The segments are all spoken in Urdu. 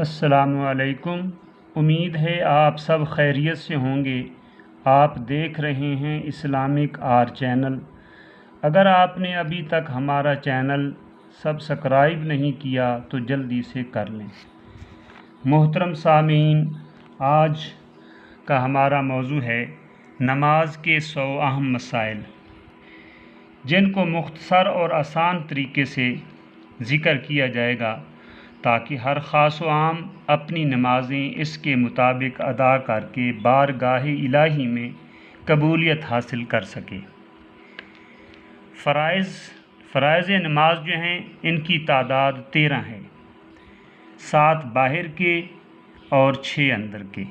السلام علیکم۔ امید ہے آپ سب خیریت سے ہوں گے۔ آپ دیکھ رہے ہیں اسلامک آر چینل۔ اگر آپ نے ابھی تک ہمارا چینل سبسکرائب نہیں کیا تو جلدی سے کر لیں۔ محترم سامعین، آج کا ہمارا موضوع ہے نماز کے 100 اہم مسائل، جن کو مختصر اور آسان طریقے سے ذکر کیا جائے گا تاکہ ہر خاص و عام اپنی نمازیں اس کے مطابق ادا کر کے بارگاہ الہی میں قبولیت حاصل کر سکے۔ فرائض نماز جو ہیں ان کی تعداد 13 ہے، 7 باہر کے اور 6 اندر کے۔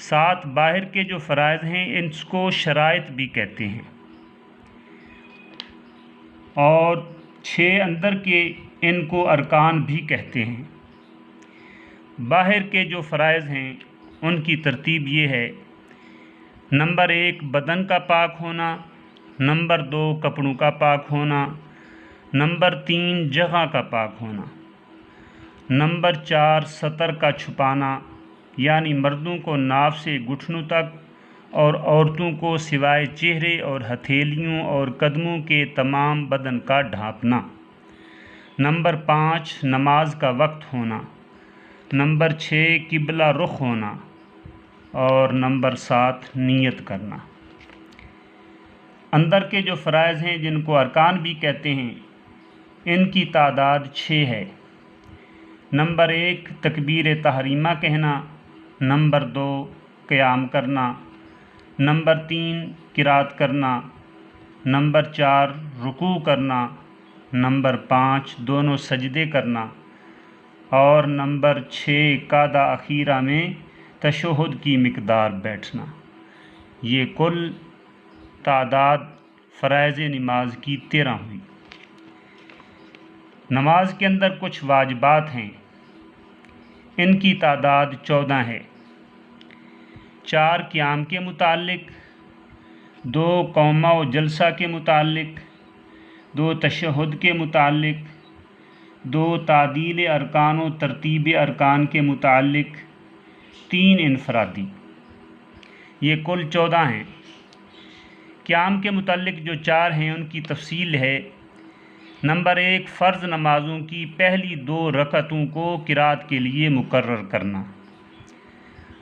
7 باہر کے جو فرائض ہیں ان کو شرائط بھی کہتے ہیں، اور 6 اندر کے ان کو ارکان بھی کہتے ہیں۔ باہر کے جو فرائض ہیں ان کی ترتیب یہ ہے: نمبر 1 بدن کا پاک ہونا، نمبر 2 کپڑوں کا پاک ہونا، نمبر 3 جگہ کا پاک ہونا، نمبر 4 سطر کا چھپانا، یعنی مردوں کو ناف سے گھٹنوں تک اور عورتوں کو سوائے چہرے اور ہتھیلیوں اور قدموں کے تمام بدن کا ڈھانپنا، نمبر 5 نماز کا وقت ہونا، نمبر 6 قبلہ رخ ہونا، اور نمبر 7 نیت کرنا۔ اندر کے جو فرائض ہیں جن کو ارکان بھی کہتے ہیں ان کی تعداد 6 ہے۔ نمبر 1 تکبیر تحریمہ کہنا، نمبر 2 قیام کرنا، نمبر 3 قرات کرنا، نمبر 4 رکوع کرنا، نمبر 5 دونوں سجدے کرنا، اور نمبر 6 قعدہ اخیرہ میں تشہد کی مقدار بیٹھنا۔ یہ کل تعداد فرائض نماز کی 13 ہوئی۔ نماز کے اندر کچھ واجبات ہیں، ان کی تعداد 14 ہے۔ 4 قیام کے متعلق، 2 قومہ و جلسہ کے متعلق، 2 تشہد کے متعلق، 2 تعدیل ارکان و ترتیب ارکان کے متعلق، 3 انفرادی۔ یہ کل 14 ہیں۔ قیام کے متعلق جو 4 ہیں ان کی تفصیل ہے: نمبر 1 فرض نمازوں کی پہلی 2 رکعتوں کو قرات کے لیے مقرر کرنا،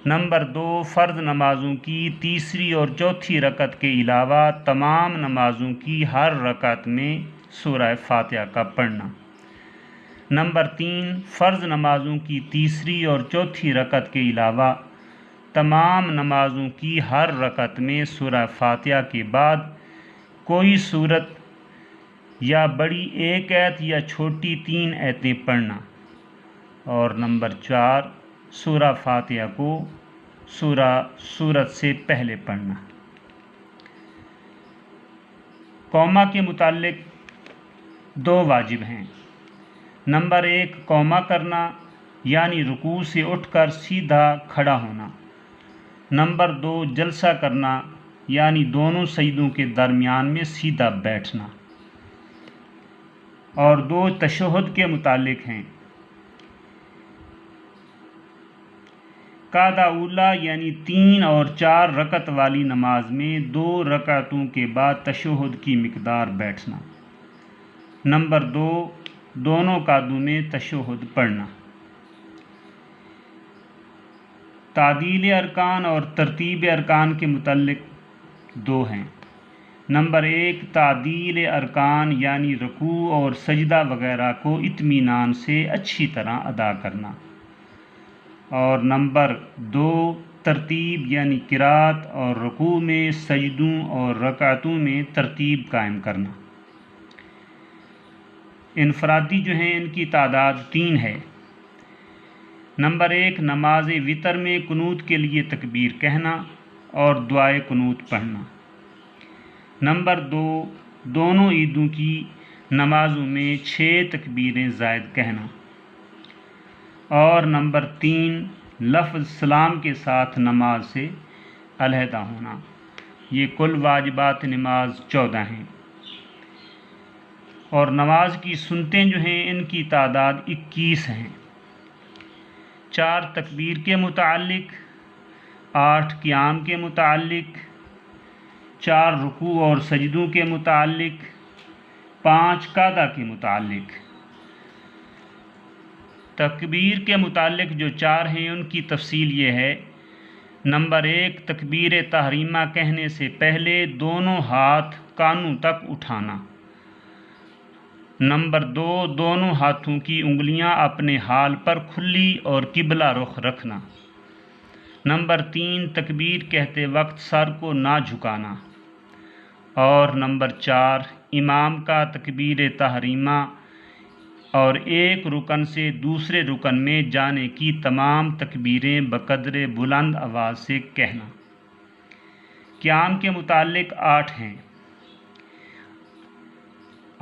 نمبر 2 فرض نمازوں کی تیسری اور چوتھی رکعت کے علاوہ تمام نمازوں کی ہر رکعت میں سورہ فاتحہ کا پڑھنا، نمبر 3 فرض نمازوں کی تیسری اور چوتھی رکعت کے علاوہ تمام نمازوں کی ہر رکعت میں سورہ فاتحہ کے بعد کوئی سورت یا بڑی 1 آیت یا چھوٹی 3 آیتیں پڑھنا، اور نمبر 4 سورہ فاتحہ کو سورت سے پہلے پڑھنا۔ قومہ کے متعلق 2 واجب ہیں۔ نمبر 1 قومہ کرنا، یعنی رکوع سے اٹھ کر سیدھا کھڑا ہونا، نمبر 2 جلسہ کرنا، یعنی دونوں سجدوں کے درمیان میں سیدھا بیٹھنا، اور 2 تشہد کے متعلق ہیں: قعدہ اولا، یعنی 3 اور 4 رکعت والی نماز میں 2 رکعتوں کے بعد تشہد کی مقدار بیٹھنا، نمبر 2 دونوں قعدوں میں تشہد پڑھنا۔ تعدیل ارکان اور ترتیب ارکان کے متعلق 2 ہیں۔ نمبر 1 تعدیل ارکان، یعنی رکوع اور سجدہ وغیرہ کو اطمینان سے اچھی طرح ادا کرنا، اور نمبر 2 ترتیب، یعنی قرات اور رکوع میں سجدوں اور رکعتوں میں ترتیب قائم کرنا۔ انفرادی جو ہیں ان کی تعداد 3 ہے۔ نمبر 1 نماز وتر میں قنوت کے لیے تکبیر کہنا اور دعائے قنوت پڑھنا، نمبر 2 دونوں عیدوں کی نمازوں میں 6 تکبیریں زائد کہنا، اور نمبر 3 لفظ سلام کے ساتھ نماز سے علیحدہ ہونا۔ یہ کل واجبات نماز 14 ہیں۔ اور نماز کی سنتیں جو ہیں ان کی تعداد 21 ہیں۔ 4 تکبیر کے متعلق، 8 قیام کے متعلق، 4 رکوع اور سجدوں کے متعلق، 5 قعدہ کے متعلق۔ تکبیر کے متعلق جو 4 ہیں ان کی تفصیل یہ ہے: نمبر 1، تکبیر تحریمہ کہنے سے پہلے دونوں ہاتھ کانوں تک اٹھانا۔ نمبر 2، دونوں ہاتھوں کی انگلیاں اپنے حال پر کھلی اور قبلہ رخ رکھنا۔ نمبر 3، تکبیر کہتے وقت سر کو نہ جھکانا۔ اور نمبر 4، امام کا تکبیر تحریمہ اور ایک رکن سے دوسرے رکن میں جانے کی تمام تکبیریں بقدر بلند آواز سے کہنا۔ قیام کے متعلق 8 ہیں۔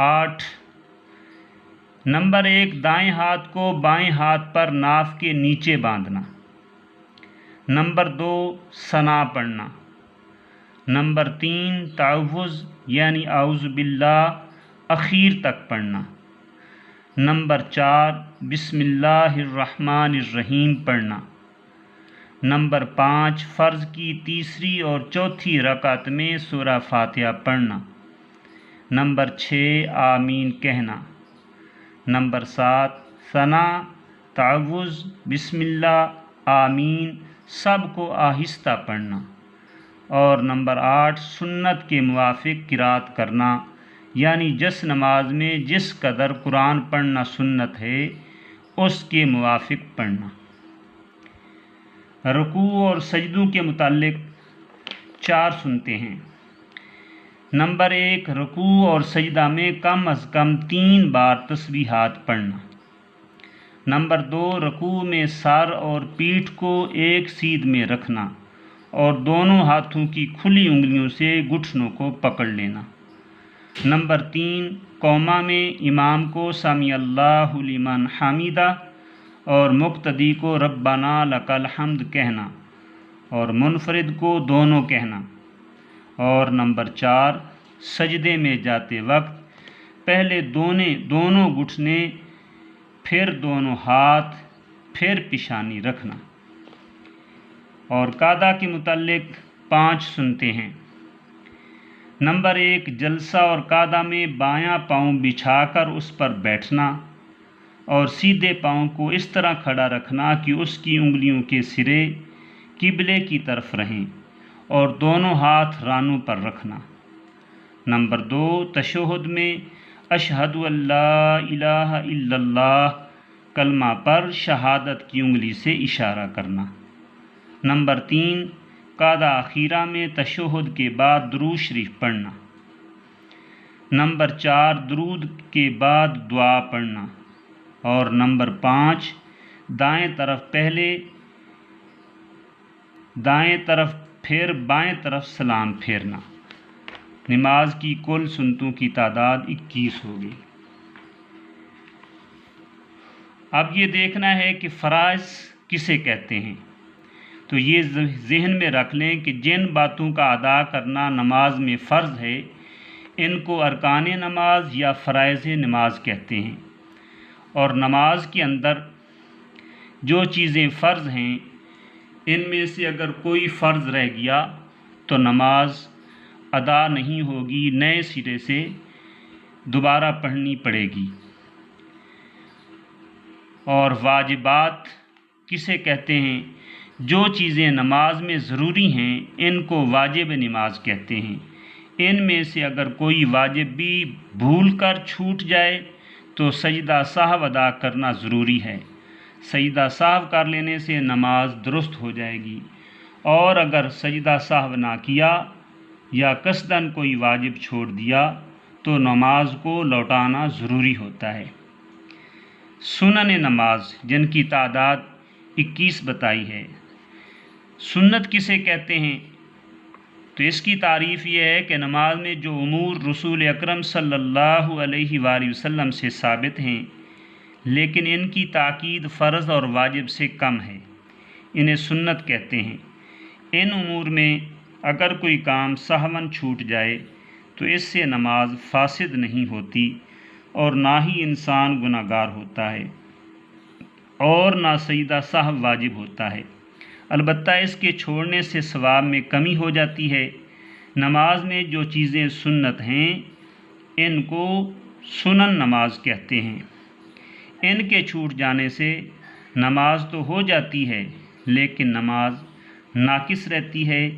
8، نمبر 1، دائیں ہاتھ کو بائیں ہاتھ پر ناف کے نیچے باندھنا۔ نمبر 2، ثنا پڑھنا۔ نمبر 3، تعوذ یعنی اعوذ باللہ اخیر تک پڑھنا۔ نمبر 4، بسم اللہ الرحمن الرحیم پڑھنا۔ نمبر 5، فرض کی تیسری اور چوتھی رکعت میں سورہ فاتحہ پڑھنا۔ نمبر 6، آمین کہنا۔ نمبر 7، ثنا، تعوذ، بسم اللہ، آمین سب کو آہستہ پڑھنا۔ اور نمبر 8، سنت کے موافق قرات کرنا، یعنی جس نماز میں جس قدر قرآن پڑھنا سنت ہے اس کے موافق پڑھنا۔ رکوع اور سجدوں کے متعلق 4 سنتے ہیں۔ نمبر 1، رکوع اور سجدہ میں کم از کم 3 بار تسبیحات پڑھنا۔ نمبر 2، رکوع میں سر اور پیٹھ کو ایک سیدھ میں رکھنا اور دونوں ہاتھوں کی کھلی انگلیوں سے گھٹنوں کو پکڑ لینا۔ نمبر 3، قوما میں امام کو سمیع اللہ لمن حمیدہ اور مقتدی کو ربنا لک الحمد کہنا اور منفرد کو دونوں کہنا۔ اور نمبر 4، سجدے میں جاتے وقت پہلے دونوں گھٹنے، پھر دونوں ہاتھ، پھر پیشانی رکھنا۔ اور قعدہ کے متعلق 5 سنتے ہیں۔ نمبر 1، جلسہ اور قعدہ میں بایاں پاؤں بچھا کر اس پر بیٹھنا اور سیدھے پاؤں کو اس طرح کھڑا رکھنا کہ اس کی انگلیوں کے سرے قبلے کی طرف رہیں اور دونوں ہاتھ رانوں پر رکھنا۔ نمبر 2، تشہد میں اشہد ان لا الہ الا اللہ کلمہ پر شہادت کی انگلی سے اشارہ کرنا۔ نمبر 3، قعدہ اخیرہ میں تشہد کے بعد درود شریف پڑھنا۔ نمبر 4، درود کے بعد دعا پڑھنا۔ اور نمبر 5، دائیں طرف پہلے، دائیں طرف پھر بائیں طرف سلام پھیرنا۔ نماز کی کل سنتوں کی تعداد 21 ہوگی۔ اب یہ دیکھنا ہے کہ فرائض کسے کہتے ہیں، تو یہ ذہن میں رکھ لیں کہ جن باتوں کا ادا کرنا نماز میں فرض ہے ان کو ارکان نماز یا فرائض نماز کہتے ہیں، اور نماز کے اندر جو چیزیں فرض ہیں ان میں سے اگر کوئی فرض رہ گیا تو نماز ادا نہیں ہوگی، نئے سرے سے دوبارہ پڑھنی پڑے گی۔ اور واجبات کسے کہتے ہیں؟ جو چیزیں نماز میں ضروری ہیں ان کو واجب نماز کہتے ہیں۔ ان میں سے اگر کوئی واجب بھی بھول کر چھوٹ جائے تو سجدہ سہو ادا کرنا ضروری ہے۔ سجدہ سہو کر لینے سے نماز درست ہو جائے گی، اور اگر سجدہ سہو نہ کیا یا قصداً کوئی واجب چھوڑ دیا تو نماز کو لوٹانا ضروری ہوتا ہے۔ سنن نماز جن کی تعداد 21 بتائی ہے۔ سنت کسے کہتے ہیں؟ تو اس کی تعریف یہ ہے کہ نماز میں جو امور رسول اکرم صلی اللہ علیہ وآلہ وسلم سے ثابت ہیں لیکن ان کی تاکید فرض اور واجب سے کم ہے، انہیں سنت کہتے ہیں۔ ان امور میں اگر کوئی کام سہواً چھوٹ جائے تو اس سے نماز فاسد نہیں ہوتی اور نہ ہی انسان گناہگار ہوتا ہے۔ اور نہ سجدہ سہو واجب ہوتا ہے، البتہ اس کے چھوڑنے سے ثواب میں کمی ہو جاتی ہے۔ نماز میں جو چیزیں سنت ہیں ان کو سنن نماز کہتے ہیں۔ ان کے چھوٹ جانے سے نماز تو ہو جاتی ہے لیکن نماز ناقص رہتی ہے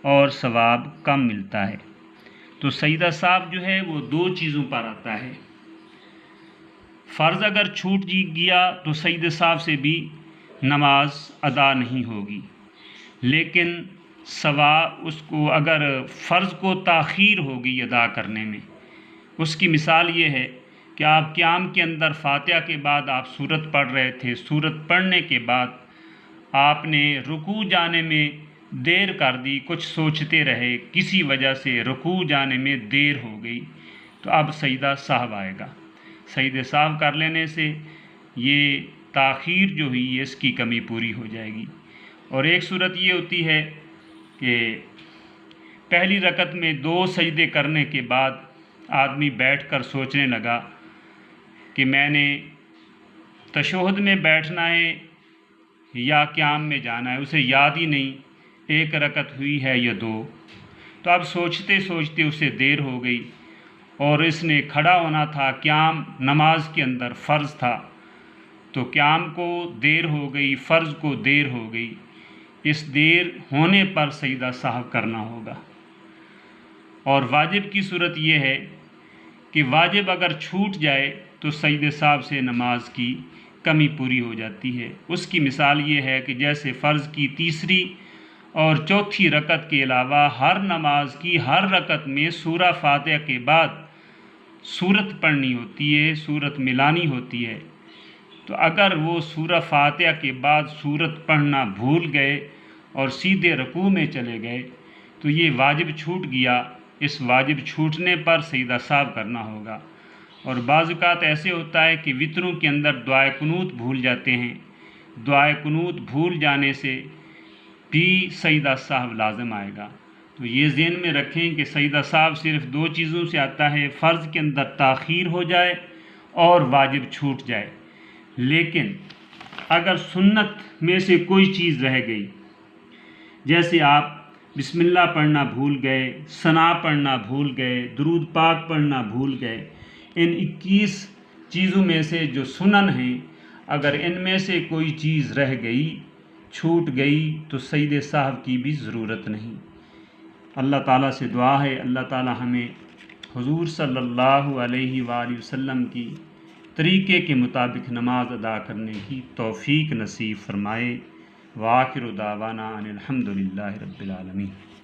اور ثواب کم ملتا ہے۔ تو سجدہ سہو جو ہے وہ دو چیزوں پر آتا ہے۔ فرض اگر چھوٹ گیا تو سجدہ سہو سے بھی نماز ادا نہیں ہوگی، لیکن ثواب اس کو اگر فرض کو تاخیر ہوگی ادا کرنے میں، اس کی مثال یہ ہے کہ آپ قیام کے اندر فاتحہ کے بعد آپ سورت پڑھ رہے تھے، سورت پڑھنے کے بعد آپ نے رکوع جانے میں دیر کر دی، کچھ سوچتے رہے، کسی وجہ سے رکوع جانے میں دیر ہو گئی، تو اب سجدہ سہو آئے گا۔ سجدہ سہو کر لینے سے یہ تاخیر جو ہوئی اس کی کمی پوری ہو جائے گی۔ اور ایک صورت یہ ہوتی ہے کہ پہلی رکعت میں 2 سجدے کرنے کے بعد آدمی بیٹھ کر سوچنے لگا کہ میں نے تشہد میں بیٹھنا ہے یا قیام میں جانا ہے، اسے یاد ہی نہیں 1 رکعت ہوئی ہے یا 2، تو اب سوچتے سوچتے اسے دیر ہو گئی اور اس نے کھڑا ہونا تھا، قیام نماز کے اندر فرض تھا، تو قیام کو دیر ہو گئی، فرض کو دیر ہو گئی، اس دیر ہونے پر سجدہ سہو کرنا ہوگا۔ اور واجب کی صورت یہ ہے کہ واجب اگر چھوٹ جائے تو سجدہ سہو سے نماز کی کمی پوری ہو جاتی ہے۔ اس کی مثال یہ ہے کہ جیسے فرض کی تیسری اور چوتھی رکعت کے علاوہ ہر نماز کی ہر رکعت میں سورہ فاتحہ کے بعد سورت پڑھنی ہوتی ہے، سورت ملانی ہوتی ہے، تو اگر وہ سورہ فاتحہ کے بعد سورت پڑھنا بھول گئے اور سیدھے رکوع میں چلے گئے تو یہ واجب چھوٹ گیا، اس واجب چھوٹنے پر سجدہ سہو کرنا ہوگا۔ اور بعض اوقات ایسے ہوتا ہے کہ وطروں کے اندر دعائے قنوت بھول جاتے ہیں، دعائے قنوت بھول جانے سے بھی سجدہ سہو لازم آئے گا۔ تو یہ ذہن میں رکھیں کہ سجدہ سہو صرف 2 چیزوں سے آتا ہے، فرض کے اندر تاخیر ہو جائے اور واجب چھوٹ جائے۔ لیکن اگر سنت میں سے کوئی چیز رہ گئی، جیسے آپ بسم اللہ پڑھنا بھول گئے، ثنا پڑھنا بھول گئے، درود پاک پڑھنا بھول گئے، ان 21 چیزوں میں سے جو سنن ہیں اگر ان میں سے کوئی چیز رہ گئی، چھوٹ گئی، تو سجدہ سہو کی بھی ضرورت نہیں۔ اللہ تعالیٰ سے دعا ہے اللہ تعالیٰ ہمیں حضور صلی اللہ علیہ وآلہ وسلم کی طریقے کے مطابق نماز ادا کرنے کی توفیق نصیب فرمائے۔ وآخر دعوانا ان الحمد للہ رب العالمین۔